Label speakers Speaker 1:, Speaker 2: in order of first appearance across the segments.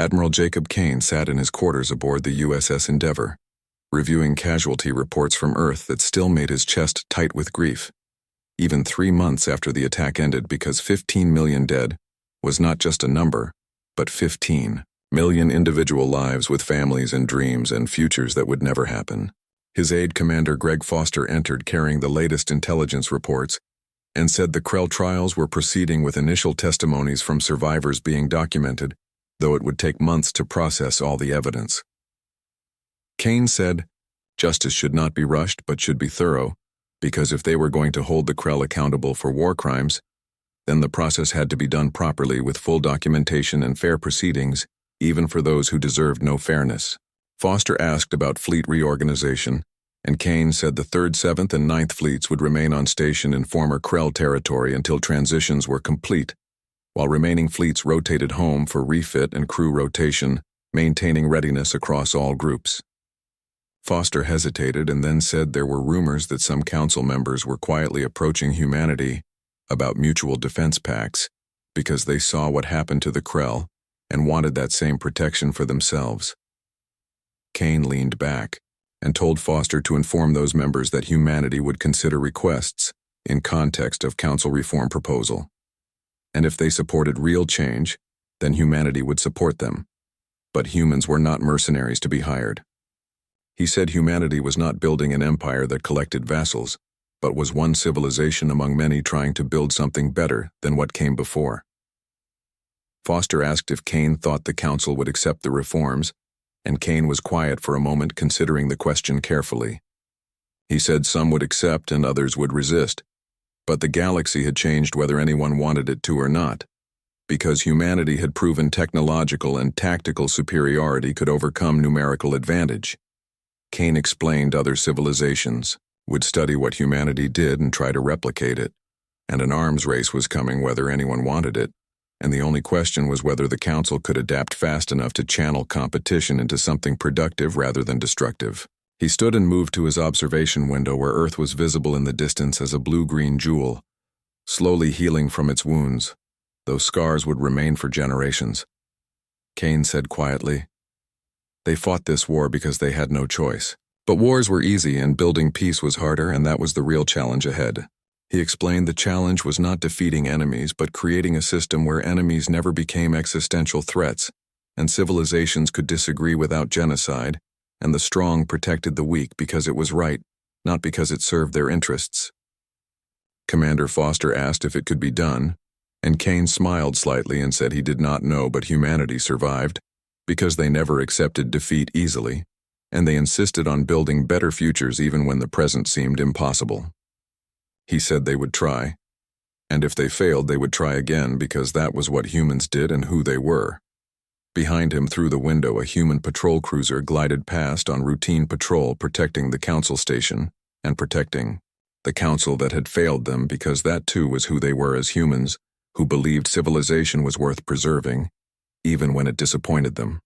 Speaker 1: Admiral Jacob Kane sat in his quarters aboard the USS Endeavour, reviewing casualty reports from Earth that still made his chest tight with grief. Even 3 months after the attack ended, because 15 million dead was not just a number, but 15 million individual lives with families and dreams and futures that would never happen. His aide commander Greg Foster entered carrying the latest intelligence reports and said the Krell trials were proceeding with initial testimonies from survivors being documented, though it would take months to process all the evidence. Kane said, justice should not be rushed but should be thorough, because if they were going to hold the Krell accountable for war crimes, then the process had to be done properly with full documentation and fair proceedings, even for those who deserved no fairness. Foster asked about fleet reorganization, and Kane said the 3rd, 7th, and 9th fleets would remain on station in former Krell territory until transitions were complete, while remaining fleets rotated home for refit and crew rotation, maintaining readiness across all groups. Foster hesitated and then said there were rumors that some council members were quietly approaching humanity about mutual defense pacts because they saw what happened to the Krell and wanted that same protection for themselves. Kane leaned back and told Foster to inform those members that humanity would consider requests in context of council reform proposal. And if they supported real change, then humanity would support them. But humans were not mercenaries to be hired. He said humanity was not building an empire that collected vassals, but was one civilization among many trying to build something better than what came before. Foster asked if Kane thought the council would accept the reforms, and Kane was quiet for a moment, considering the question carefully. He said some would accept and others would resist, but the galaxy had changed whether anyone wanted it to or not, because humanity had proven technological and tactical superiority could overcome numerical advantage. Kane explained other civilizations would study what humanity did and try to replicate it, and an arms race was coming whether anyone wanted it, and the only question was whether the council could adapt fast enough to channel competition into something productive rather than destructive. He stood and moved to his observation window where Earth was visible in the distance as a blue-green jewel, slowly healing from its wounds. Those scars would remain for generations. Kane said quietly, "They fought this war because they had no choice. But wars were easy and building peace was harder, and that was the real challenge ahead." He explained the challenge was not defeating enemies, but creating a system where enemies never became existential threats, and civilizations could disagree without genocide, and the strong protected the weak because it was right, not because it served their interests. Commander Foster asked if it could be done, and Kane smiled slightly and said he did not know, but humanity survived, because they never accepted defeat easily, and they insisted on building better futures even when the present seemed impossible. He said they would try, and if they failed they would try again because that was what humans did and who they were. Behind him through the window a human patrol cruiser glided past on routine patrol, protecting the council station and protecting the council that had failed them, because that too was who they were as humans who believed civilization was worth preserving, even when it disappointed them.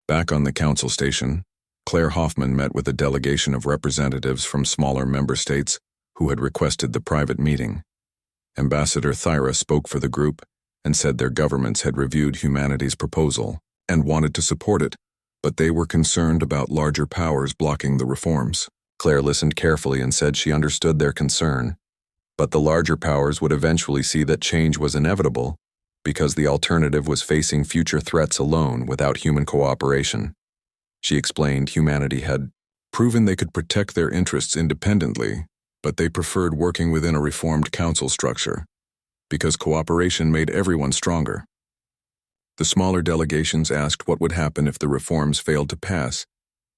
Speaker 1: Back on the council station, Claire Hoffman met with a delegation of representatives from smaller member states who had requested the private meeting. Ambassador Thyra spoke for the group and said their governments had reviewed humanity's proposal and wanted to support it, but they were concerned about larger powers blocking the reforms. Claire listened carefully and said she understood their concern, but the larger powers would eventually see that change was inevitable because the alternative was facing future threats alone without human cooperation. She explained humanity had proven they could protect their interests independently, but they preferred working within a reformed council structure, because cooperation made everyone stronger. The smaller delegations asked what would happen if the reforms failed to pass,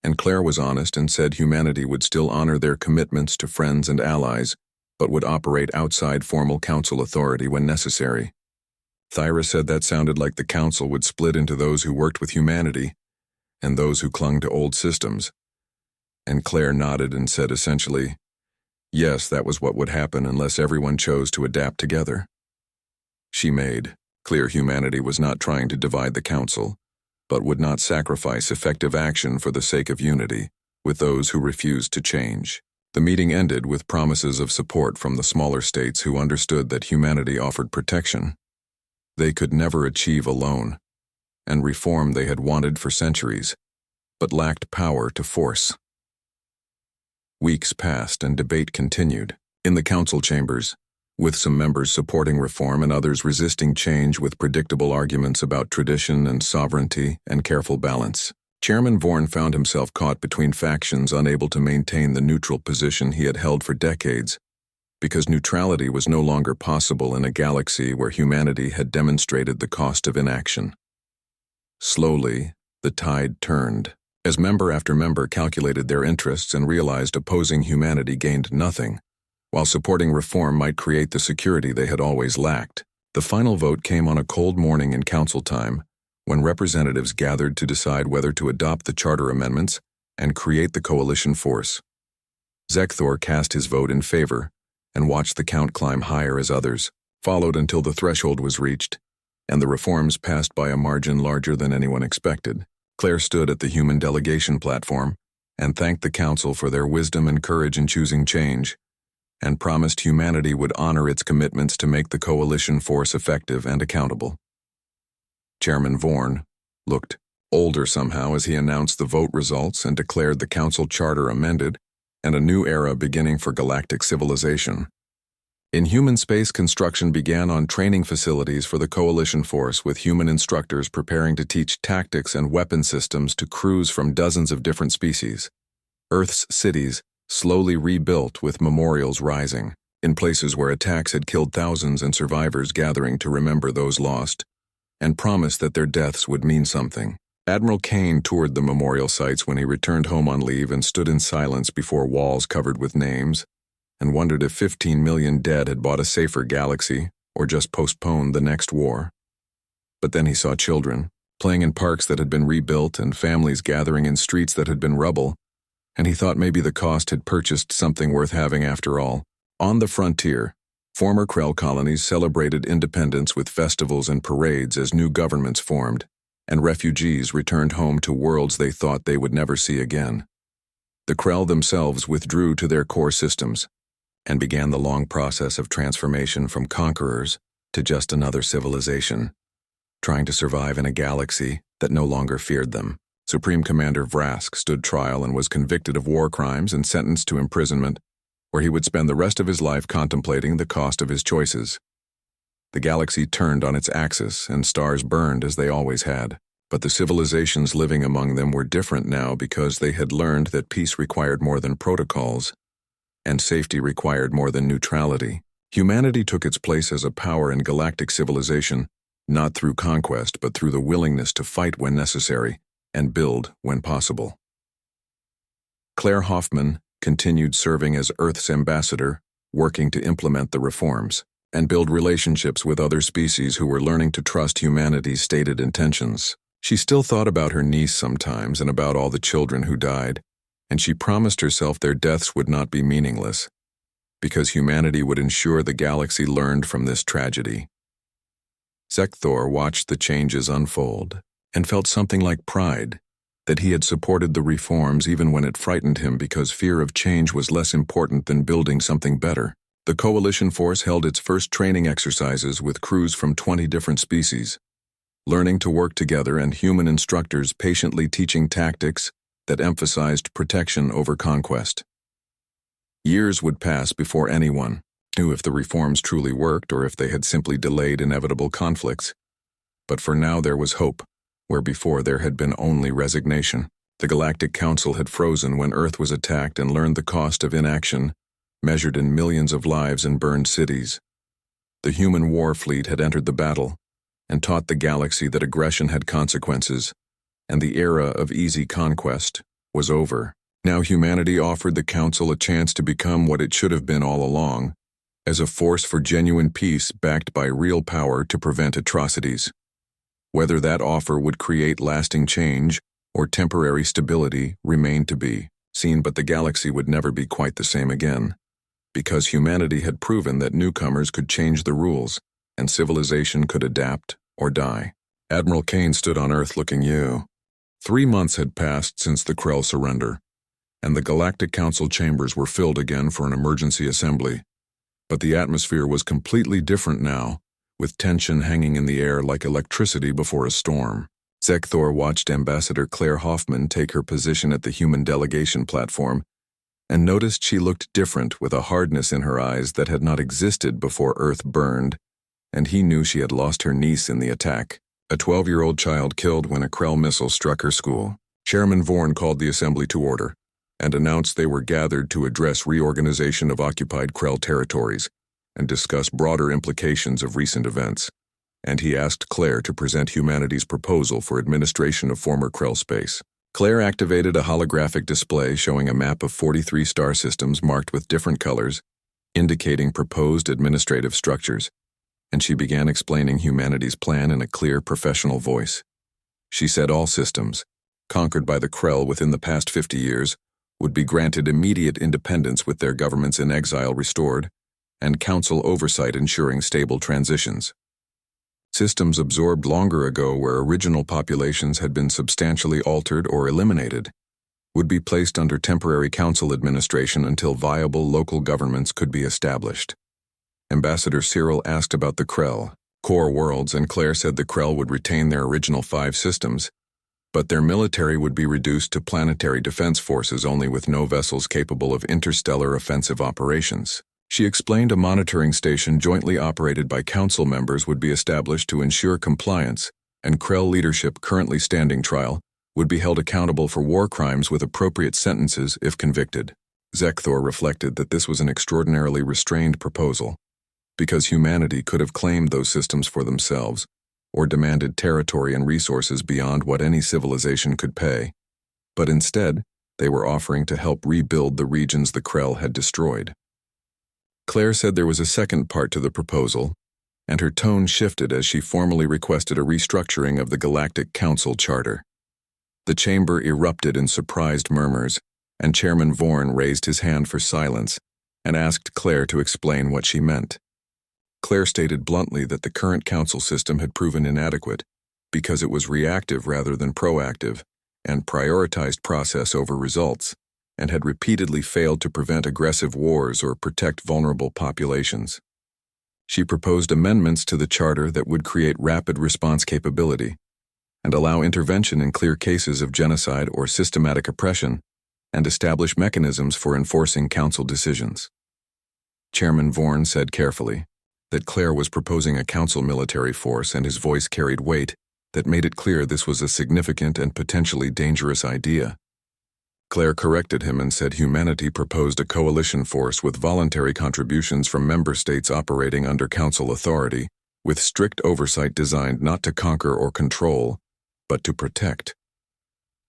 Speaker 1: and Claire was honest and said humanity would still honor their commitments to friends and allies, but would operate outside formal council authority when necessary. Thyra said that sounded like the council would split into those who worked with humanity and those who clung to old systems, and Claire nodded and said essentially, yes, that was what would happen unless everyone chose to adapt together. She made clear humanity was not trying to divide the council, but would not sacrifice effective action for the sake of unity with those who refused to change. The meeting ended with promises of support from the smaller states who understood that humanity offered protection they could never achieve alone, and reform they had wanted for centuries, but lacked power to force. Weeks passed and debate continued. In the council chambers, with some members supporting reform and others resisting change with predictable arguments about tradition and sovereignty and careful balance, Chairman Vorn found himself caught between factions unable to maintain the neutral position he had held for decades, because neutrality was no longer possible in a galaxy where humanity had demonstrated the cost of inaction. Slowly, the tide turned. As member after member calculated their interests and realized opposing humanity gained nothing, while supporting reform might create the security they had always lacked. The final vote came on a cold morning in council time, when representatives gathered to decide whether to adopt the charter amendments and create the coalition force. Zekthor cast his vote in favor, and watched the count climb higher as others followed until the threshold was reached, and the reforms passed by a margin larger than anyone expected. Claire stood at the human delegation platform and thanked the council for their wisdom and courage in choosing change, and promised humanity would honor its commitments to make the coalition force effective and accountable. Chairman Vorn looked older somehow as he announced the vote results and declared the council charter amended and a new era beginning for galactic civilization. In human space, construction began on training facilities for the coalition force, with human instructors preparing to teach tactics and weapon systems to crews from dozens of different species. Earth's cities slowly rebuilt, with memorials rising, in places where attacks had killed thousands and survivors gathering to remember those lost, and promised that their deaths would mean something. Admiral Kane toured the memorial sites when he returned home on leave and stood in silence before walls covered with names, and wondered if 15 million dead had bought a safer galaxy or just postponed the next war. But then he saw children playing in parks that had been rebuilt and families gathering in streets that had been rubble, and he thought maybe the cost had purchased something worth having after all. On the frontier, former Krell colonies celebrated independence with festivals and parades as new governments formed, and refugees returned home to worlds they thought they would never see again. The Krell themselves withdrew to their core systems, and began the long process of transformation from conquerors to just another civilization, trying to survive in a galaxy that no longer feared them. Supreme Commander Vrask stood trial and was convicted of war crimes and sentenced to imprisonment, where he would spend the rest of his life contemplating the cost of his choices. The galaxy turned on its axis, and stars burned as they always had, but the civilizations living among them were different now because they had learned that peace required more than protocols, and safety required more than neutrality. Humanity took its place as a power in galactic civilization, not through conquest but through the willingness to fight when necessary and build when possible. Claire Hoffman continued serving as Earth's ambassador, working to implement the reforms and build relationships with other species who were learning to trust humanity's stated intentions. She still thought about her niece sometimes and about all the children who died, and she promised herself their deaths would not be meaningless, because humanity would ensure the galaxy learned from this tragedy. Zekthor watched the changes unfold and felt something like pride that he had supported the reforms even when it frightened him, because fear of change was less important than building something better. The coalition force held its first training exercises with crews from 20 different species, learning to work together, and human instructors patiently teaching tactics that emphasized protection over conquest. Years would pass before anyone knew if the reforms truly worked or if they had simply delayed inevitable conflicts. But for now there was hope, where before there had been only resignation. The Galactic Council had frozen when Earth was attacked and learned the cost of inaction, measured in millions of lives and burned cities. The human war fleet had entered the battle and taught the galaxy that aggression had consequences, and the era of easy conquest was over. Now humanity offered the Council a chance to become what it should have been all along, as a force for genuine peace backed by real power to prevent atrocities. Whether that offer would create lasting change or temporary stability remained to be seen, but the galaxy would never be quite the same again, because humanity had proven that newcomers could change the rules, and civilization could adapt or die. Admiral Kane stood on Earth looking you. 3 months had passed since the Krell surrender, and the Galactic Council chambers were filled again for an emergency assembly. But the atmosphere was completely different now, with tension hanging in the air like electricity before a storm. Zekthor watched Ambassador Claire Hoffman take her position at the human delegation platform and noticed she looked different with a hardness in her eyes that had not existed before Earth burned, and he knew she had lost her niece in the attack, a 12-year-old child killed when a Krell missile struck her school. Chairman Vorn called the assembly to order and announced they were gathered to address reorganization of occupied Krell territories and discuss broader implications of recent events, and he asked Claire to present humanity's proposal for administration of former Krell space. Claire activated a holographic display showing a map of 43 star systems marked with different colors, indicating proposed administrative structures, and she began explaining humanity's plan in a clear, professional voice. She said all systems, conquered by the Krell within the past 50 years, would be granted immediate independence with their governments in exile restored, and council oversight ensuring stable transitions. Systems absorbed longer ago where original populations had been substantially altered or eliminated would be placed under temporary council administration until viable local governments could be established. Ambassador Cyril asked about the Krell core worlds, and Claire said the Krell would retain their original 5 systems, but their military would be reduced to planetary defense forces only with no vessels capable of interstellar offensive operations. She explained a monitoring station jointly operated by council members would be established to ensure compliance, and Krell leadership currently standing trial would be held accountable for war crimes with appropriate sentences if convicted. Zekthor reflected that this was an extraordinarily restrained proposal, because humanity could have claimed those systems for themselves, or demanded territory and resources beyond what any civilization could pay, but instead, they were offering to help rebuild the regions the Krell had destroyed. Claire said there was a second part to the proposal, and her tone shifted as she formally requested a restructuring of the Galactic Council Charter. The chamber erupted in surprised murmurs, and Chairman Vorn raised his hand for silence and asked Claire to explain what she meant. Claire stated bluntly that the current council system had proven inadequate because it was reactive rather than proactive and prioritized process over results, and had repeatedly failed to prevent aggressive wars or protect vulnerable populations. She proposed amendments to the charter that would create rapid response capability and allow intervention in clear cases of genocide or systematic oppression, and establish mechanisms for enforcing council decisions. Chairman Vorn said carefully that Claire was proposing a council military force, and his voice carried weight that made it clear this was a significant and potentially dangerous idea. Claire corrected him and said humanity proposed a coalition force with voluntary contributions from member states operating under council authority, with strict oversight designed not to conquer or control, but to protect.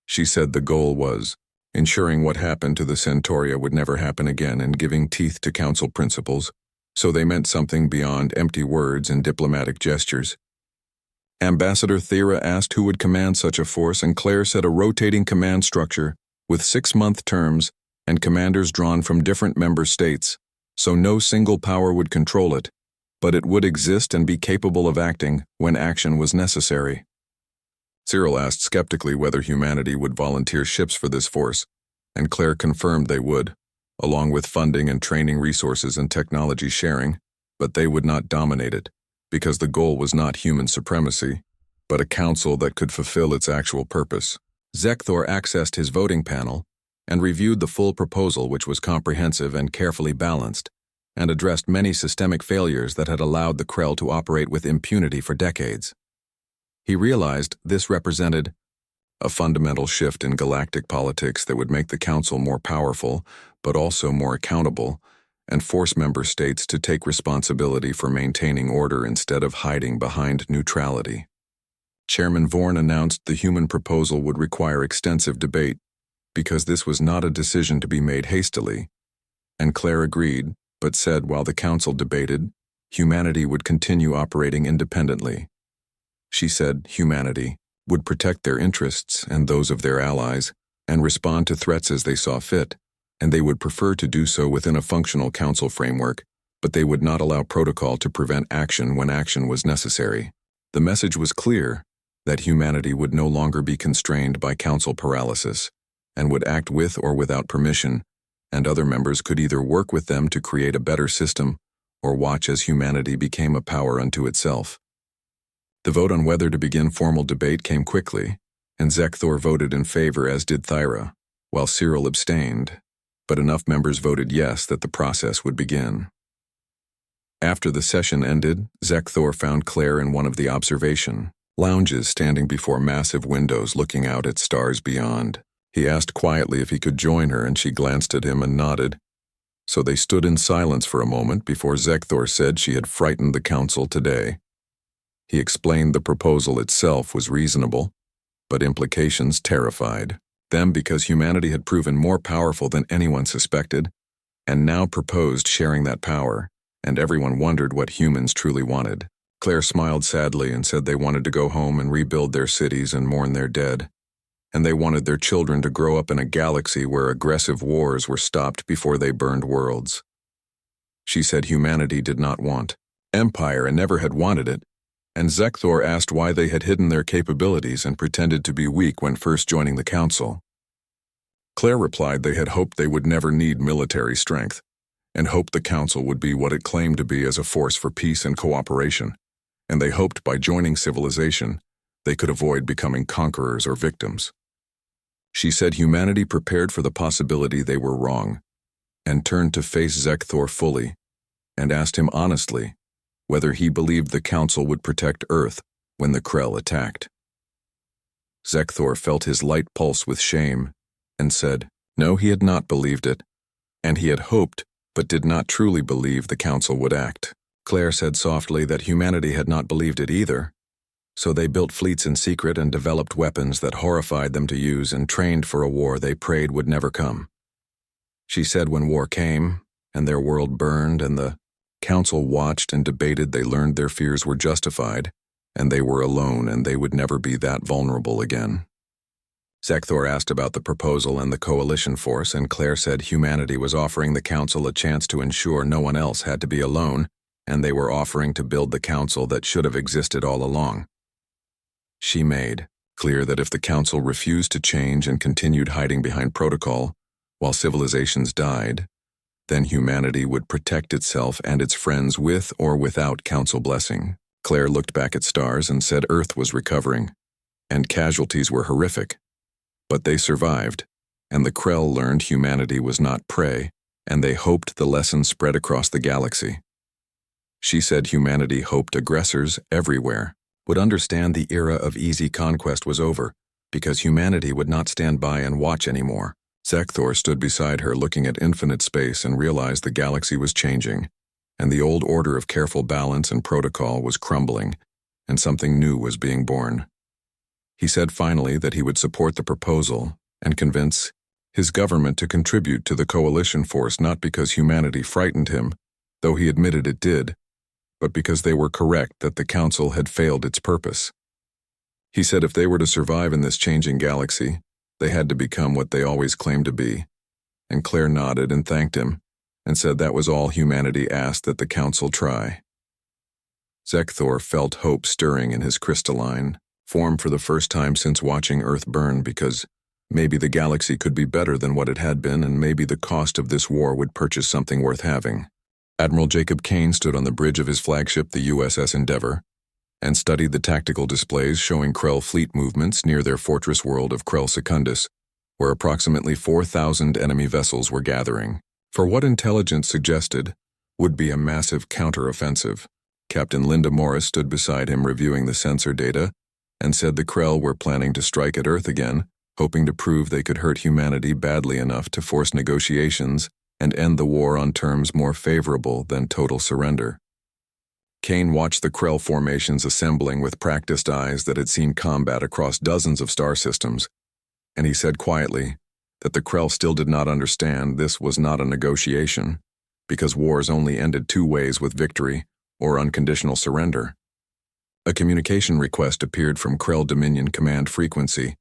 Speaker 1: She said the goal was ensuring what happened to the Centauria would never happen again and giving teeth to council principles, so they meant something beyond empty words and diplomatic gestures. Ambassador Thera asked who would command such a force, and Claire said a rotating command structure with 6-month terms and commanders drawn from different member states, so no single power would control it, but it would exist and be capable of acting when action was necessary. Cyril asked skeptically whether humanity would volunteer ships for this force, and Claire confirmed they would, along with funding and training resources and technology sharing, but they would not dominate it, because the goal was not human supremacy, but a council that could fulfill its actual purpose. Zekthor accessed his voting panel and reviewed the full proposal, which was comprehensive and carefully balanced, and addressed many systemic failures that had allowed the Krell to operate with impunity for decades. He realized this represented a fundamental shift in galactic politics that would make the Council more powerful, but also more accountable, and force member states to take responsibility for maintaining order instead of hiding behind neutrality. Chairman Vorn announced the human proposal would require extensive debate, because this was not a decision to be made hastily, and Claire agreed, but said while the Council debated, humanity would continue operating independently. She said humanity would protect their interests and those of their allies, and respond to threats as they saw fit, and they would prefer to do so within a functional council framework, but they would not allow protocol to prevent action when action was necessary. The message was clear that humanity would no longer be constrained by council paralysis, and would act with or without permission, and other members could either work with them to create a better system or watch as humanity became a power unto itself. The vote on whether to begin formal debate came quickly, and Zekthor voted in favor, as did Thyra, while Cyril abstained, but enough members voted yes that the process would begin. After the session ended, Zekthor found Claire in one of the observation lounges standing before massive windows looking out at stars beyond. He asked quietly if he could join her, and she glanced at him and nodded. So they stood in silence for a moment before Zekthor said she had frightened the council today. He explained the proposal itself was reasonable, but implications terrified them because humanity had proven more powerful than anyone suspected, and now proposed sharing that power, and everyone wondered what humans truly wanted. Claire smiled sadly and said they wanted to go home and rebuild their cities and mourn their dead, and they wanted their children to grow up in a galaxy where aggressive wars were stopped before they burned worlds. She said humanity did not want empire and never had wanted it, and Zekthor asked why they had hidden their capabilities and pretended to be weak when first joining the council. Claire replied they had hoped they would never need military strength, and hoped the council would be what it claimed to be as a force for peace and cooperation, and they hoped by joining civilization, they could avoid becoming conquerors or victims. She said humanity prepared for the possibility they were wrong, and turned to face Zekthor fully, and asked him honestly whether he believed the council would protect Earth when the Krell attacked. Zekthor felt his light pulse with shame, and said no, he had not believed it, and he had hoped but did not truly believe the council would act. Claire said softly that humanity had not believed it either, so they built fleets in secret and developed weapons that horrified them to use and trained for a war they prayed would never come. She said when war came, and their world burned and the council watched and debated, they learned their fears were justified, and they were alone and they would never be that vulnerable again. Zekthor asked about the proposal and the coalition force, and Claire said humanity was offering the council a chance to ensure no one else had to be alone, and they were offering to build the council that should have existed all along. She made clear that if the council refused to change and continued hiding behind protocol while civilizations died, then humanity would protect itself and its friends with or without council blessing. Claire looked back at stars and said Earth was recovering, and casualties were horrific. But they survived, and the Krell learned humanity was not prey, and they hoped the lesson spread across the galaxy. She said humanity hoped aggressors everywhere would understand the era of easy conquest was over, because humanity would not stand by and watch anymore. Zekthor stood beside her looking at infinite space and realized the galaxy was changing, and the old order of careful balance and protocol was crumbling, and something new was being born. He said finally that he would support the proposal and convince his government to contribute to the coalition force, not because humanity frightened him, though he admitted it did, but because they were correct that the council had failed its purpose. He said if they were to survive in this changing galaxy, they had to become what they always claimed to be, and Claire nodded and thanked him, and said that was all humanity asked that the council try. Zekthor felt hope stirring in his crystalline form for the first time since watching Earth burn, because maybe the galaxy could be better than what it had been, and maybe the cost of this war would purchase something worth having. Admiral Jacob Kane stood on the bridge of his flagship, the USS Endeavour, and studied the tactical displays showing Krell fleet movements near their fortress world of Krell Secundus, where approximately 4,000 enemy vessels were gathering for what intelligence suggested would be a massive counter-offensive. Captain Linda Morris stood beside him reviewing the sensor data and said the Krell were planning to strike at Earth again, hoping to prove they could hurt humanity badly enough to force negotiations and end the war on terms more favorable than total surrender. Kane watched the Krell formations assembling with practiced eyes that had seen combat across dozens of star systems, and he said quietly that the Krell still did not understand this was not a negotiation, because wars only ended two ways, with victory or unconditional surrender. A communication request appeared from Krell Dominion Command Frequency,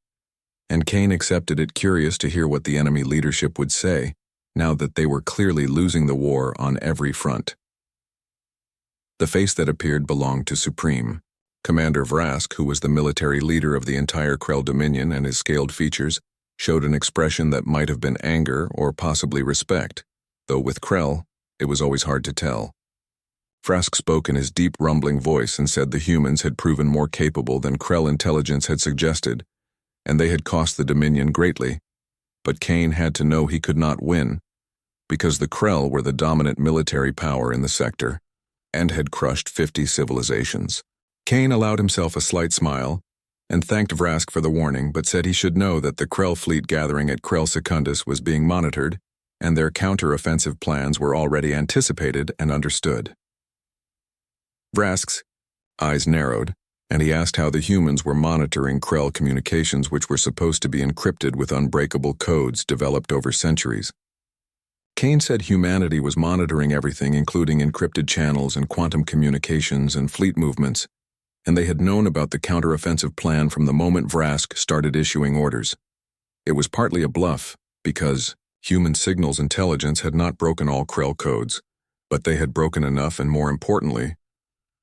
Speaker 1: and Kane accepted it, curious to hear what the enemy leadership would say, now that they were clearly losing the war on every front. The face that appeared belonged to Supreme Commander Vrask, who was the military leader of the entire Krell Dominion, and his scaled features showed an expression that might have been anger or possibly respect, though with Krell, it was always hard to tell. Vrask spoke in his deep rumbling voice and said the humans had proven more capable than Krell intelligence had suggested, and they had cost the Dominion greatly. But Kane had to know he could not win, because the Krell were the dominant military power in the sector, and had crushed 50 civilizations. Kane allowed himself a slight smile, and thanked Vrask for the warning, but said he should know that the Krell fleet gathering at Krell Secundus was being monitored, and their counter-offensive plans were already anticipated and understood. Vrask's eyes narrowed, and he asked how the humans were monitoring Krell communications, which were supposed to be encrypted with unbreakable codes developed over centuries. Kane said humanity was monitoring everything, including encrypted channels and quantum communications and fleet movements, and they had known about the counter-offensive plan from the moment Vrask started issuing orders. It was partly a bluff, because human signals intelligence had not broken all Krell codes, but they had broken enough, and more importantly,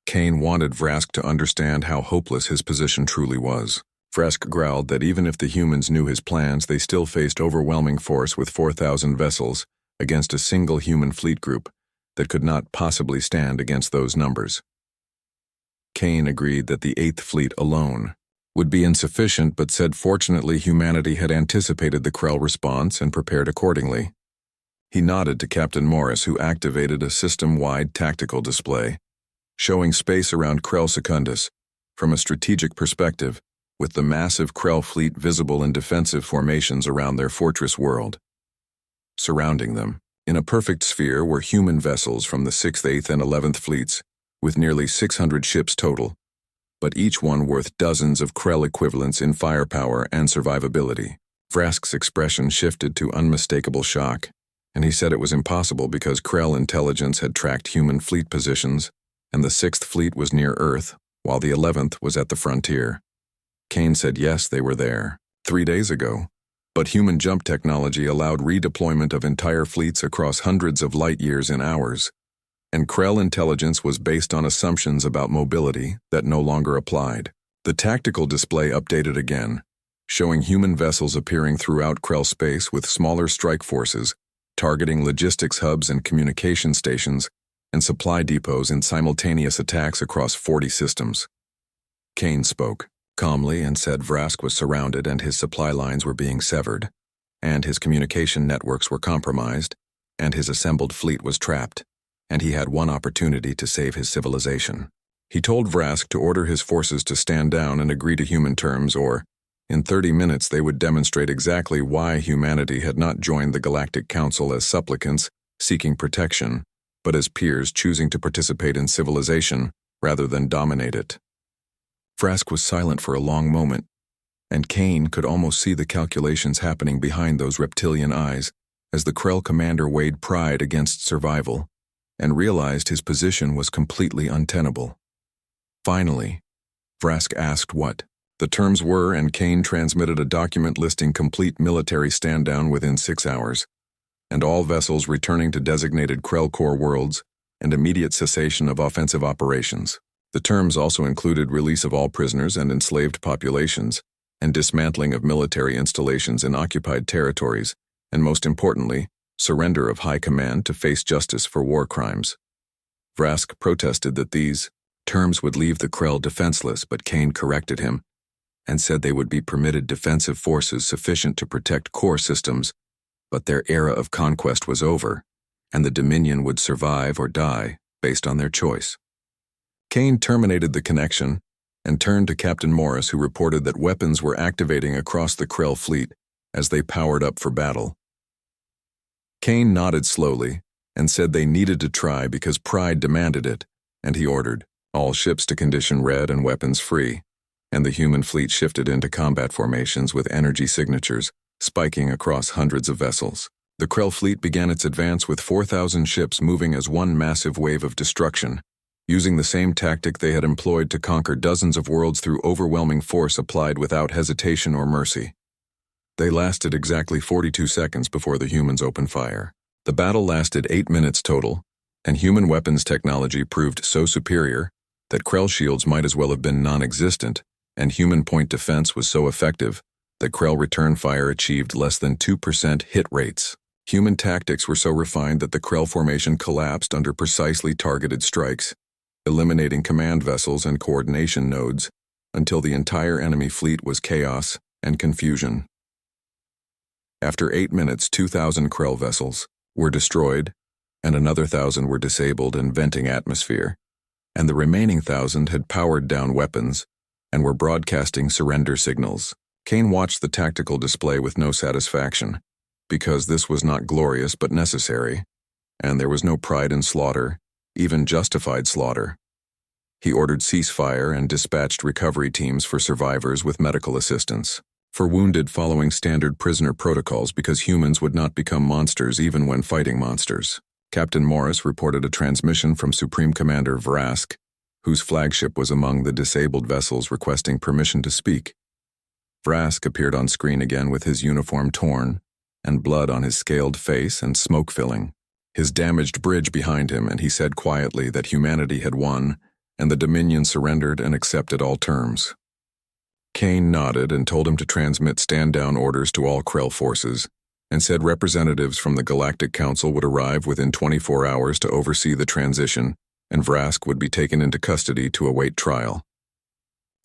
Speaker 1: Kane wanted Vrask to understand how hopeless his position truly was. Vrask growled that even if the humans knew his plans, they still faced overwhelming force with 4,000 vessels against a single human fleet group that could not possibly stand against those numbers. Kane agreed that the 8th Fleet alone would be insufficient, but said fortunately humanity had anticipated the Krell response and prepared accordingly. He nodded to Captain Morris, who activated a system-wide tactical display, showing space around Krell Secundus from a strategic perspective, with the massive Krell fleet visible in defensive formations around their fortress world. Surrounding them, in a perfect sphere, were human vessels from the 6th, 8th, and 11th Fleets, with nearly 600 ships total, but each one worth dozens of Krell equivalents in firepower and survivability. Vrask's expression shifted to unmistakable shock, and he said it was impossible because Krell intelligence had tracked human fleet positions, and the 6th Fleet was near Earth, while the 11th was at the frontier. Kane said yes, they were there 3 days ago, but human jump technology allowed redeployment of entire fleets across hundreds of light years in hours, and Krell intelligence was based on assumptions about mobility that no longer applied. The tactical display updated again, showing human vessels appearing throughout Krell space with smaller strike forces, targeting logistics hubs and communication stations, and supply depots in simultaneous attacks across 40 systems. Kane spoke calmly and said Vrask was surrounded and his supply lines were being severed, and his communication networks were compromised, and his assembled fleet was trapped, and he had one opportunity to save his civilization. He told Vrask to order his forces to stand down and agree to human terms, or, in 30 minutes, they would demonstrate exactly why humanity had not joined the Galactic Council as supplicants seeking protection, but as peers choosing to participate in civilization rather than dominate it. Vrask was silent for a long moment, and Kane could almost see the calculations happening behind those reptilian eyes as the Krell commander weighed pride against survival and realized his position was completely untenable. Finally, Vrask asked what the terms were, and Kane transmitted a document listing complete military stand-down within 6 hours, and all vessels returning to designated Krell core worlds, and immediate cessation of offensive operations. The terms also included release of all prisoners and enslaved populations, and dismantling of military installations in occupied territories, and most importantly, surrender of high command to face justice for war crimes. Vrask protested that these terms would leave the Krell defenseless, but Kane corrected him and said they would be permitted defensive forces sufficient to protect core systems, but their era of conquest was over, and the Dominion would survive or die based on their choice. Kane terminated the connection and turned to Captain Morris, who reported that weapons were activating across the Krell fleet as they powered up for battle. Kane nodded slowly and said they needed to try because pride demanded it, and he ordered all ships to condition red and weapons free, and the human fleet shifted into combat formations with energy signatures spiking across hundreds of vessels. The Krell fleet began its advance with 4,000 ships moving as one massive wave of destruction, using the same tactic they had employed to conquer dozens of worlds through overwhelming force applied without hesitation or mercy. They lasted exactly 42 seconds before the humans opened fire. The battle lasted 8 minutes total, and human weapons technology proved so superior that Krell shields might as well have been non-existent, and human point defense was so effective that Krell return fire achieved less than 2% hit rates. Human tactics were so refined that the Krell formation collapsed under precisely targeted strikes, eliminating command vessels and coordination nodes until the entire enemy fleet was chaos and confusion. After 8 minutes, 2,000 Krell vessels were destroyed, and another 1,000 were disabled and venting atmosphere, and the remaining 1,000 had powered down weapons and were broadcasting surrender signals. Kane watched the tactical display with no satisfaction, because this was not glorious but necessary, and there was no pride in slaughter, even justified slaughter. He ordered ceasefire and dispatched recovery teams for survivors with medical assistance, for wounded following standard prisoner protocols because humans would not become monsters even when fighting monsters. Captain Morris reported a transmission from Supreme Commander Vrask, whose flagship was among the disabled vessels requesting permission to speak. Vrask appeared on screen again with his uniform torn, and blood on his scaled face and smoke filling his damaged bridge behind him, and he said quietly that humanity had won and the Dominion surrendered and accepted all terms. Kane nodded and told him to transmit stand-down orders to all Krell forces, and said representatives from the Galactic Council would arrive within 24 hours to oversee the transition, and Vrask would be taken into custody to await trial.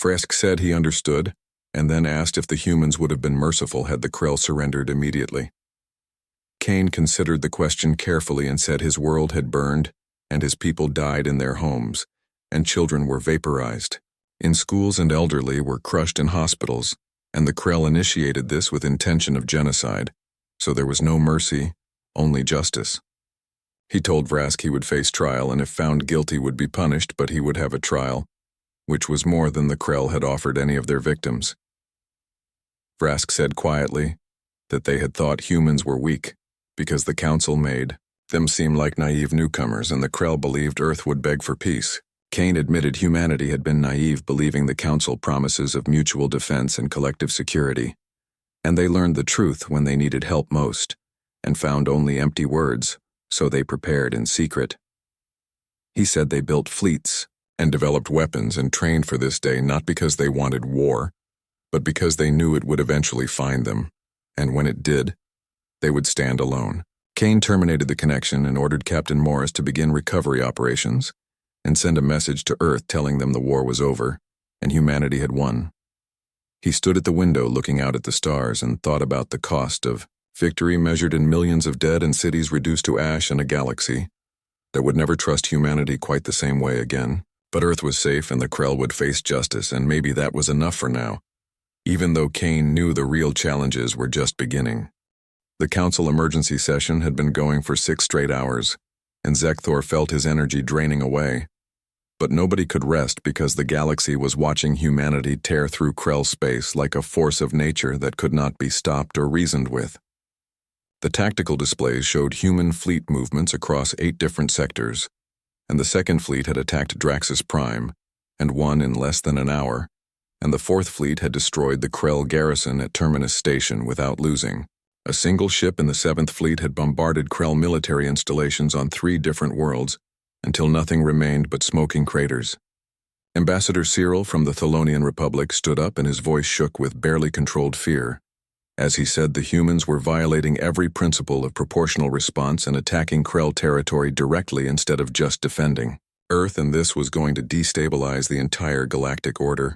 Speaker 1: Vrask said he understood, and then asked if the humans would have been merciful had the Krell surrendered immediately. Kane considered the question carefully and said his world had burned, and his people died in their homes, and children were vaporized. In schools and elderly were crushed in hospitals, and the Krell initiated this with intention of genocide, so there was no mercy, only justice. He told Vrask he would face trial and if found guilty would be punished, but he would have a trial, which was more than the Krell had offered any of their victims. Vrask said quietly that they had thought humans were weak because the Council made them seem like naive newcomers, and the Krell believed Earth would beg for peace. Kane admitted humanity had been naive, believing the Council promises of mutual defense and collective security, and they learned the truth when they needed help most, and found only empty words, so they prepared in secret. He said they built fleets and developed weapons and trained for this day not because they wanted war, but because they knew it would eventually find them, and when it did, they would stand alone. Kane terminated the connection and ordered Captain Morris to begin recovery operations and send a message to Earth telling them the war was over and humanity had won. He stood at the window looking out at the stars and thought about the cost of victory measured in millions of dead and cities reduced to ash in a galaxy that would never trust humanity quite the same way again. But Earth was safe and the Krell would face justice, and maybe that was enough for now, even though Kane knew the real challenges were just beginning. The Council emergency session had been going for 6 straight hours, and Zekthor felt his energy draining away. But nobody could rest because the galaxy was watching humanity tear through Krell space like a force of nature that could not be stopped or reasoned with. The tactical displays showed human fleet movements across 8 different sectors, and the second fleet had attacked Draxus Prime, and won in less than an hour, and the fourth fleet had destroyed the Krell garrison at Terminus Station without losing. A single ship in the 7th Fleet had bombarded Krell military installations on 3 different worlds, until nothing remained but smoking craters. Ambassador Cyril from the Thelonian Republic stood up and his voice shook with barely controlled fear, as he said the humans were violating every principle of proportional response and attacking Krell territory directly instead of just defending Earth, and this was going to destabilize the entire galactic order.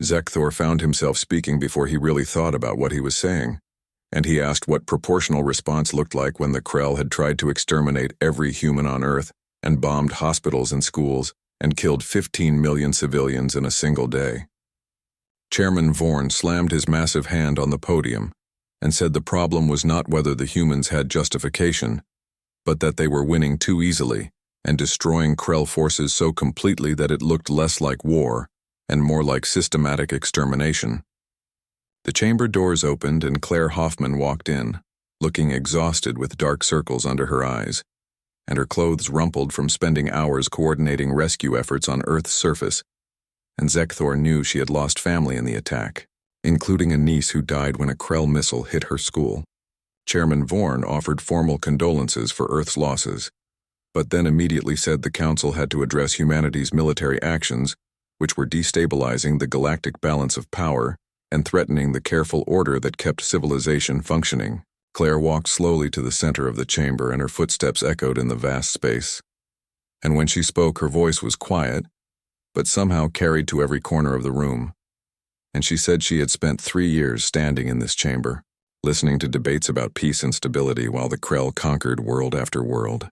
Speaker 1: Zekthor found himself speaking before he really thought about what he was saying, and he asked what proportional response looked like when the Krell had tried to exterminate every human on Earth and bombed hospitals and schools and killed 15 million civilians in a single day. Chairman Vorn slammed his massive hand on the podium and said the problem was not whether the humans had justification, but that they were winning too easily and destroying Krell forces so completely that it looked less like war and more like systematic extermination. The chamber doors opened and Claire Hoffman walked in, looking exhausted with dark circles under her eyes, and her clothes rumpled from spending hours coordinating rescue efforts on Earth's surface, and Zekthor knew she had lost family in the attack, including a niece who died when a Krell missile hit her school. Chairman Vorn offered formal condolences for Earth's losses, but then immediately said the Council had to address humanity's military actions, which were destabilizing the galactic balance of power and threatening the careful order that kept civilization functioning. Claire walked slowly to the center of the chamber, and her footsteps echoed in the vast space. And when she spoke, her voice was quiet, but somehow carried to every corner of the room. And she said she had spent 3 years standing in this chamber, listening to debates about peace and stability while the Krell conquered world after world.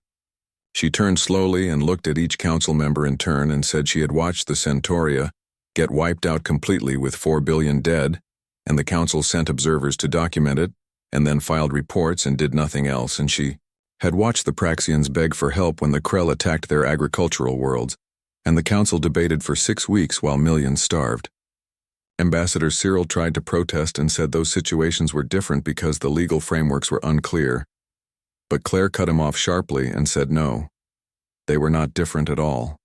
Speaker 1: She turned slowly and looked at each council member in turn and said she had watched the Centauria get wiped out completely with 4 billion dead, and the council sent observers to document it, and then filed reports and did nothing else, and she had watched the Praxians beg for help when the Krell attacked their agricultural worlds, and the council debated for 6 weeks while millions starved. Ambassador Cyril tried to protest and said those situations were different because the legal frameworks were unclear, but Claire cut him off sharply and said no, they were not different at all.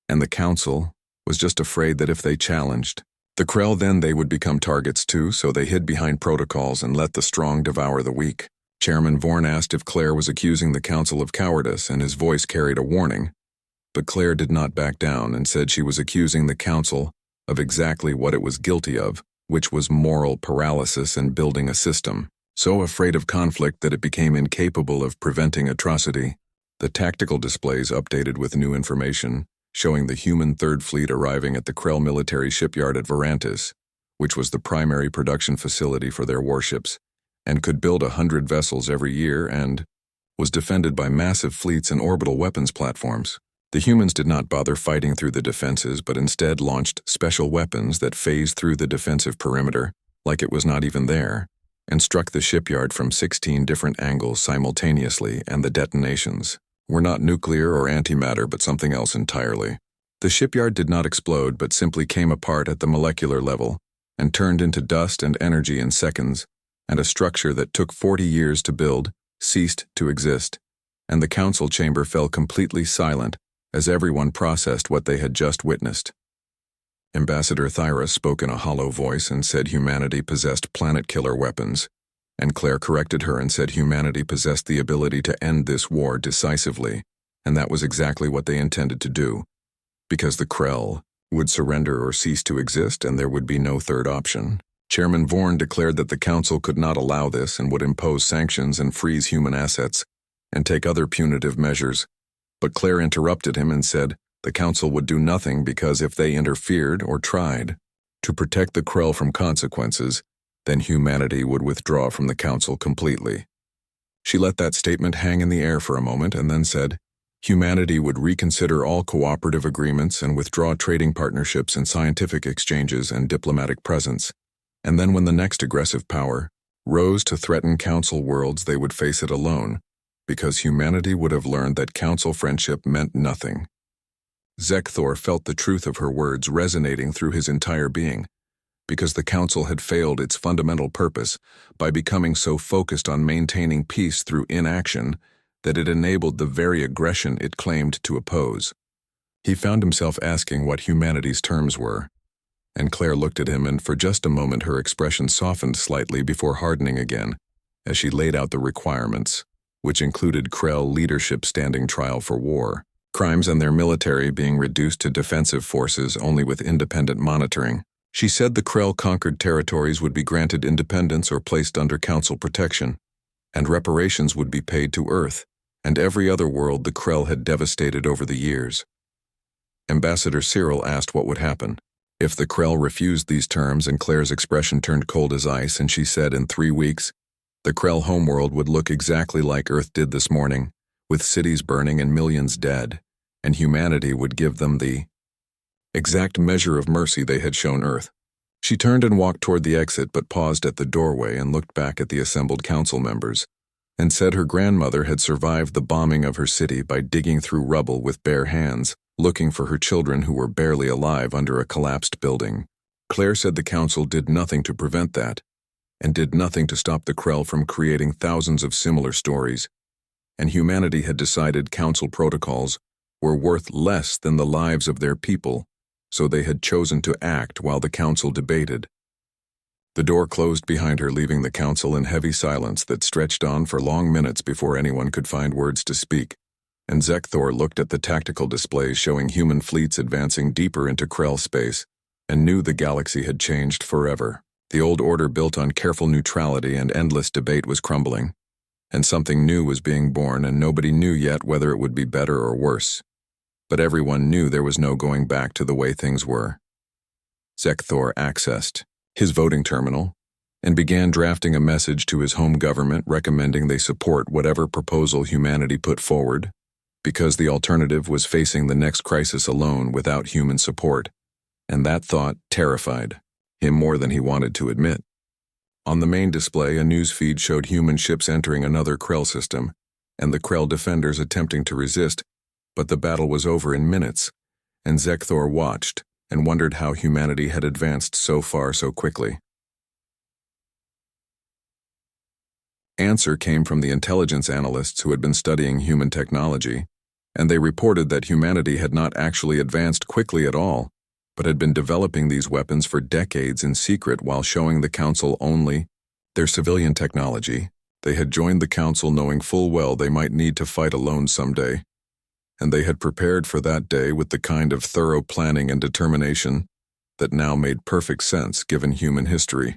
Speaker 1: And the council was just afraid that if they challenged the Krell, then they would become targets too, so they hid behind protocols and let the strong devour the weak. Chairman Vorn asked if Claire was accusing the council of cowardice, and his voice carried a warning. But Claire did not back down and said she was accusing the council of exactly what it was guilty of, which was moral paralysis and building a system so afraid of conflict that it became incapable of preventing atrocity. The tactical displays updated with new information, showing the human Third Fleet arriving at the Krell military shipyard at Varantis, which was the primary production facility for their warships, and could build 100 vessels every year and was defended by massive fleets and orbital weapons platforms. The humans did not bother fighting through the defenses, but instead launched special weapons that phased through the defensive perimeter, like it was not even there, and struck the shipyard from 16 different angles simultaneously, and the detonations were not nuclear or antimatter but something else entirely. The shipyard did not explode but simply came apart at the molecular level and turned into dust and energy in seconds, and a structure that took 40 years to build ceased to exist, and the council chamber fell completely silent as everyone processed what they had just witnessed. Ambassador Thyra spoke in a hollow voice and said humanity possessed planet-killer weapons, and Claire corrected her and said humanity possessed the ability to end this war decisively, and that was exactly what they intended to do, because the Krell would surrender or cease to exist and there would be no third option. Chairman Vorn declared that the council could not allow this and would impose sanctions and freeze human assets and take other punitive measures, but Claire interrupted him and said the council would do nothing because if they interfered or tried to protect the Krell from consequences, then humanity would withdraw from the council completely. She let that statement hang in the air for a moment and then said humanity would reconsider all cooperative agreements and withdraw trading partnerships and scientific exchanges and diplomatic presence, and then when the next aggressive power rose to threaten council worlds, they would face it alone, because humanity would have learned that council friendship meant nothing. Zekthor felt the truth of her words resonating through his entire being, because the council had failed its fundamental purpose by becoming so focused on maintaining peace through inaction that it enabled the very aggression it claimed to oppose. He found himself asking what humanity's terms were, and Claire looked at him, and for just a moment her expression softened slightly before hardening again as she laid out the requirements, which included Krell leadership standing trial for war, crimes and their military being reduced to defensive forces only with independent monitoring. She said the Krell conquered territories would be granted independence or placed under council protection, and reparations would be paid to Earth and every other world the Krell had devastated over the years. Ambassador Cyril asked what would happen if the Krell refused these terms, and Claire's expression turned cold as ice, and she said in 3 weeks, the Krell homeworld would look exactly like Earth did this morning, with cities burning and millions dead, and humanity would give them the exact measure of mercy they had shown Earth. She turned and walked toward the exit, but paused at the doorway and looked back at the assembled council members, and said her grandmother had survived the bombing of her city by digging through rubble with bare hands, looking for her children who were barely alive under a collapsed building. Claire said the council did nothing to prevent that, and did nothing to stop the Krell from creating thousands of similar stories, and humanity had decided council protocols were worth less than the lives of their people, so they had chosen to act while the council debated. The door closed behind her, leaving the council in heavy silence that stretched on for long minutes before anyone could find words to speak, and Zekthor looked at the tactical displays showing human fleets advancing deeper into Krell space, and knew the galaxy had changed forever. The old order built on careful neutrality and endless debate was crumbling, and something new was being born, and nobody knew yet whether it would be better or worse. But everyone knew there was no going back to the way things were. Zekthor accessed his voting terminal and began drafting a message to his home government recommending they support whatever proposal humanity put forward, because the alternative was facing the next crisis alone without human support, and that thought terrified him more than he wanted to admit. On the main display, a news feed showed human ships entering another Krell system, and the Krell defenders attempting to resist, but the battle was over in minutes, and Zekthor watched and wondered how humanity had advanced so far so quickly. Answer came from the intelligence analysts who had been studying human technology, and they reported that humanity had not actually advanced quickly at all, but had been developing these weapons for decades in secret while showing the Council only their civilian technology. They had joined the Council knowing full well they might need to fight alone someday, and they had prepared for that day with the kind of thorough planning and determination that now made perfect sense given human history.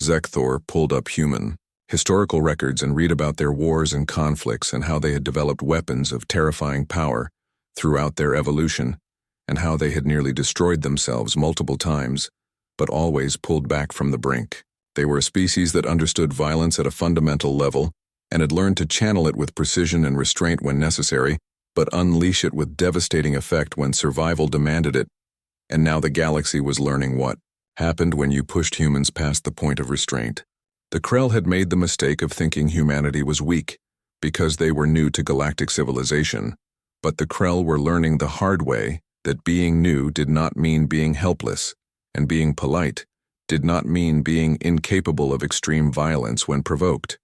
Speaker 1: Zekthor pulled up human historical records and read about their wars and conflicts and how they had developed weapons of terrifying power throughout their evolution, and how they had nearly destroyed themselves multiple times, but always pulled back from the brink. They were a species that understood violence at a fundamental level and had learned to channel it with precision and restraint when necessary, but unleash it with devastating effect when survival demanded it. And now the galaxy was learning what happened when you pushed humans past the point of restraint. The Krell had made the mistake of thinking humanity was weak because they were new to galactic civilization, but the Krell were learning the hard way that being new did not mean being helpless, and being polite did not mean being incapable of extreme violence when provoked.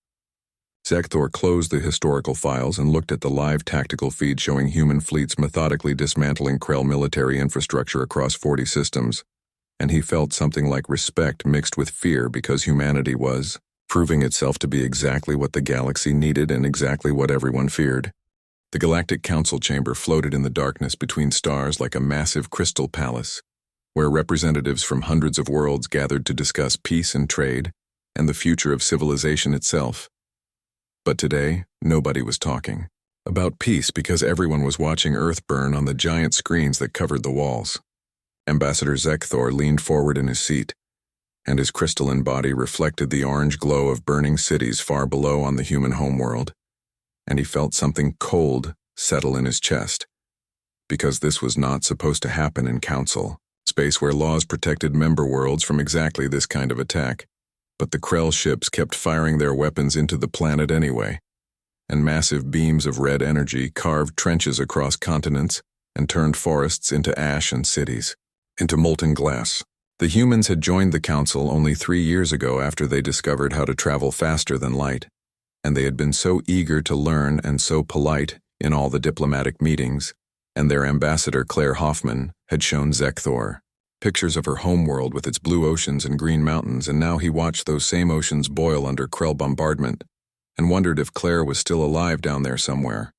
Speaker 1: Zekthor closed the historical files and looked at the live tactical feed showing human fleets methodically dismantling Krell military infrastructure across 40 systems, and he felt something like respect mixed with fear because humanity was proving itself to be exactly what the galaxy needed and exactly what everyone feared. The Galactic Council chamber floated in the darkness between stars like a massive crystal palace, where representatives from hundreds of worlds gathered to discuss peace and trade and the future of civilization itself. But today, nobody was talking about peace because everyone was watching Earth burn on the giant screens that covered the walls. Ambassador Zekthor leaned forward in his seat, and his crystalline body reflected the orange glow of burning cities far below on the human homeworld, and he felt something cold settle in his chest, because this was not supposed to happen in Council, space where laws protected member worlds from exactly this kind of attack. But the Krell ships kept firing their weapons into the planet anyway, and massive beams of red energy carved trenches across continents and turned forests into ash and cities into molten glass. The humans had joined the Council only 3 years ago after they discovered how to travel faster than light, and they had been so eager to learn and so polite in all the diplomatic meetings, and their ambassador Claire Hoffman had shown Zekthor pictures of her homeworld with its blue oceans and green mountains, and now he watched those same oceans boil under Krell bombardment and wondered if Claire was still alive down there somewhere.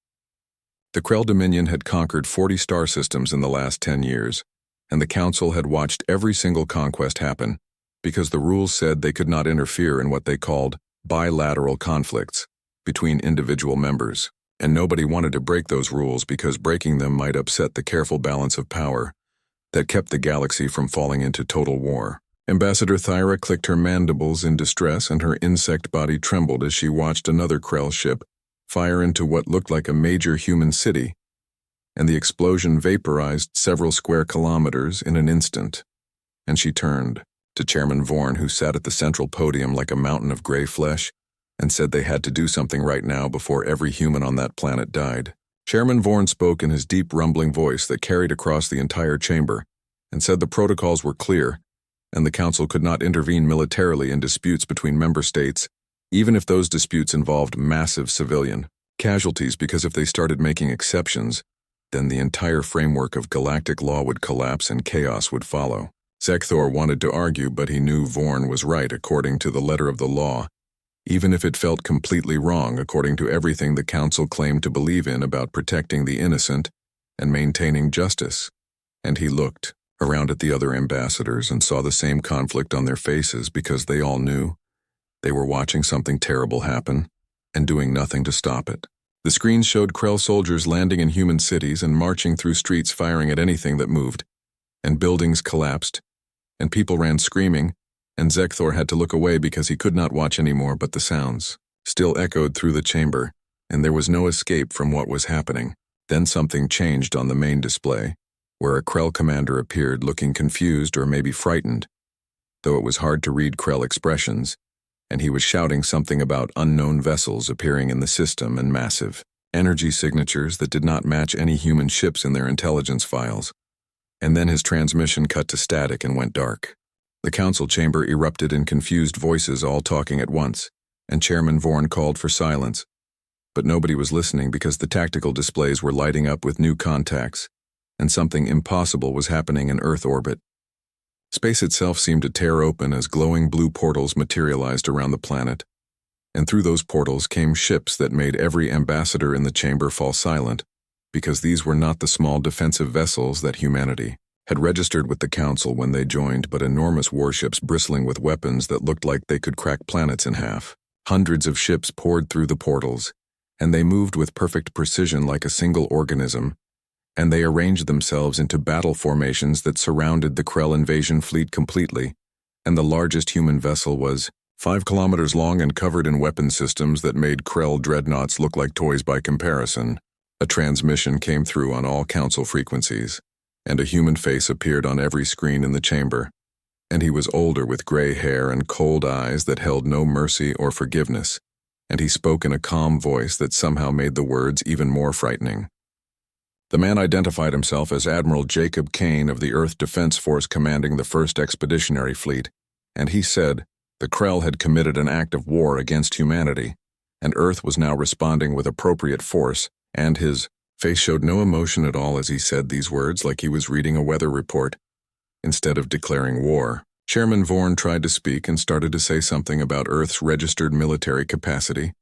Speaker 1: The Krell Dominion had conquered 40 star systems in the last 10 years, and the Council had watched every single conquest happen because the rules said they could not interfere in what they called bilateral conflicts between individual members, and nobody wanted to break those rules because breaking them might upset the careful balance of power that kept the galaxy from falling into total war. Ambassador Thyra clicked her mandibles in distress, and her insect body trembled as she watched another Krell ship fire into what looked like a major human city, and the explosion vaporized several square kilometers in an instant. And she turned to Chairman Vorn, who sat at the central podium like a mountain of gray flesh, and said they had to do something right now before every human on that planet died. Chairman Vorn spoke in his deep rumbling voice that carried across the entire chamber, and said the protocols were clear, and the Council could not intervene militarily in disputes between member states, even if those disputes involved massive civilian casualties, because if they started making exceptions, then the entire framework of galactic law would collapse and chaos would follow. Zekthor wanted to argue, but he knew Vorn was right according to the letter of the law, even if it felt completely wrong according to everything the Council claimed to believe in about protecting the innocent and maintaining justice. And he looked around at the other ambassadors and saw the same conflict on their faces because they all knew they were watching something terrible happen and doing nothing to stop it. The screens showed Krell soldiers landing in human cities and marching through streets firing at anything that moved, and buildings collapsed, and people ran screaming, and Zekthor had to look away because he could not watch anymore, but the sounds still echoed through the chamber, and there was no escape from what was happening. Then something changed on the main display, where a Krell commander appeared looking confused or maybe frightened, though it was hard to read Krell expressions, and he was shouting something about unknown vessels appearing in the system and massive energy signatures that did not match any human ships in their intelligence files. And then his transmission cut to static and went dark. The council chamber erupted in confused voices all talking at once, and Chairman Vorn called for silence. But nobody was listening because the tactical displays were lighting up with new contacts, and something impossible was happening in Earth orbit. Space itself seemed to tear open as glowing blue portals materialized around the planet, and through those portals came ships that made every ambassador in the chamber fall silent, because these were not the small defensive vessels that humanity had registered with the Council when they joined, but enormous warships bristling with weapons that looked like they could crack planets in half. Hundreds of ships poured through the portals, and they moved with perfect precision like a single organism, and they arranged themselves into battle formations that surrounded the Krell invasion fleet completely, and the largest human vessel was 5 kilometers long and covered in weapon systems that made Krell dreadnoughts look like toys by comparison. A transmission came through on all council frequencies, and a human face appeared on every screen in the chamber, and he was older with gray hair and cold eyes that held no mercy or forgiveness, and he spoke in a calm voice that somehow made the words even more frightening. The man identified himself as Admiral Jacob Kane of the Earth Defense Force commanding the 1st Expeditionary Fleet, and he said the Krell had committed an act of war against humanity, and Earth was now responding with appropriate force, and his face showed no emotion at all as he said these words like he was reading a weather report, instead of declaring war. Chairman Vorn tried to speak and started to say something about Earth's registered military capacity,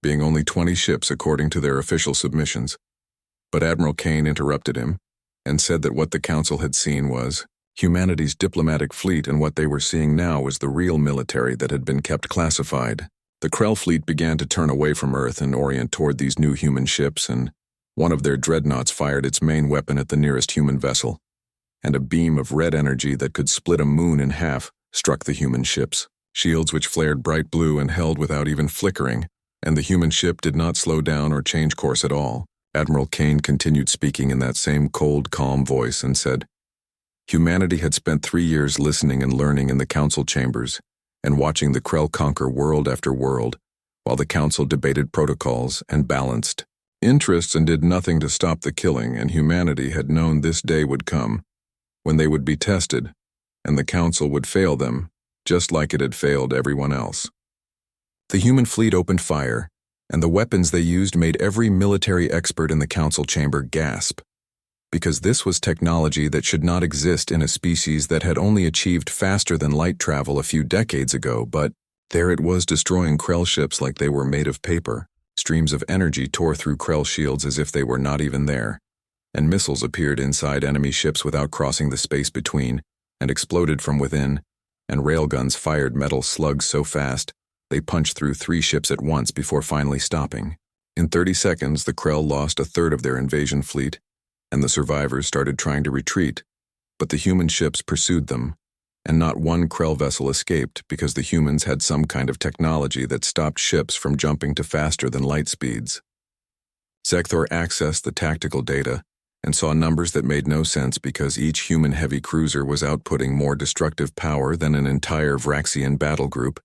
Speaker 1: being only 20 ships according to their official submissions. But Admiral Kane interrupted him and said that what the Council had seen was humanity's diplomatic fleet, and what they were seeing now was the real military that had been kept classified. The Krell fleet began to turn away from Earth and orient toward these new human ships, and one of their dreadnoughts fired its main weapon at the nearest human vessel, and a beam of red energy that could split a moon in half struck the human ships, shields which flared bright blue and held without even flickering, and the human ship did not slow down or change course at all. Admiral Kane continued speaking in that same cold, calm voice and said, humanity had spent 3 years listening and learning in the council chambers and watching the Krell conquer world after world, while the council debated protocols and balanced interests and did nothing to stop the killing, and humanity had known this day would come, when they would be tested, and the council would fail them, just like it had failed everyone else. The human fleet opened fire, and the weapons they used made every military expert in the council chamber gasp, because this was technology that should not exist in a species that had only achieved faster than light travel a few decades ago, but there it was destroying Krell ships like they were made of paper. Streams of energy tore through Krell shields as if they were not even there, and missiles appeared inside enemy ships without crossing the space between, and exploded from within, and railguns fired metal slugs so fast they punched through 3 ships at once before finally stopping. In 30 seconds, the Krell lost a third of their invasion fleet, and the survivors started trying to retreat, but the human ships pursued them, and not one Krell vessel escaped because the humans had some kind of technology that stopped ships from jumping to faster than light speeds. Zekthor accessed the tactical data and saw numbers that made no sense because each human heavy cruiser was outputting more destructive power than an entire Vraxian battle group,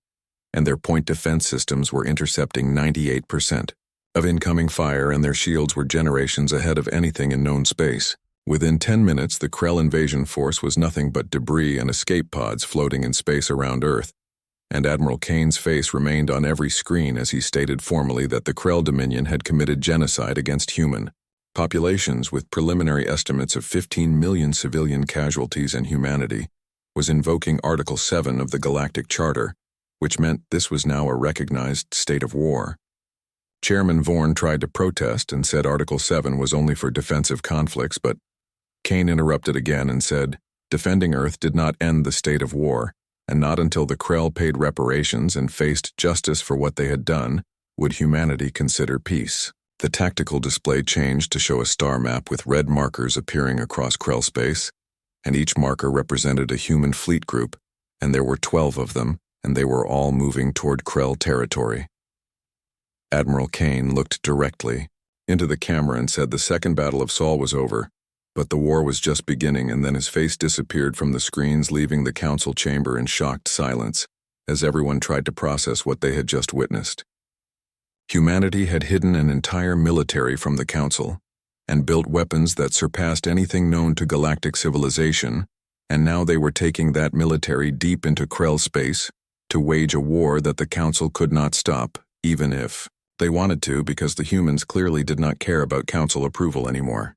Speaker 1: and their point defense systems were intercepting 98% of incoming fire, and their shields were generations ahead of anything in known space. Within 10 minutes, the Krell invasion force was nothing but debris and escape pods floating in space around Earth, and Admiral Kane's face remained on every screen as he stated formally that the Krell Dominion had committed genocide against human populations, with preliminary estimates of 15 million civilian casualties, and humanity was invoking Article 7 of the Galactic Charter, which meant this was now a recognized state of war. Chairman Vorn tried to protest and said Article 7 was only for defensive conflicts, but Kane interrupted again and said, Defending Earth did not end the state of war, and not until the Krell paid reparations and faced justice for what they had done would humanity consider peace. The tactical display changed to show a star map with red markers appearing across Krell space, and each marker represented a human fleet group, and there were 12 of them, and they were all moving toward Krell territory. Admiral Kane looked directly into the camera and said the Second Battle of Sol was over, but the war was just beginning, and then his face disappeared from the screens, leaving the council chamber in shocked silence as everyone tried to process what they had just witnessed. Humanity had hidden an entire military from the council and built weapons that surpassed anything known to galactic civilization, and now they were taking that military deep into Krell space to wage a war that the council could not stop, even if they wanted to, because the humans clearly did not care about council approval anymore.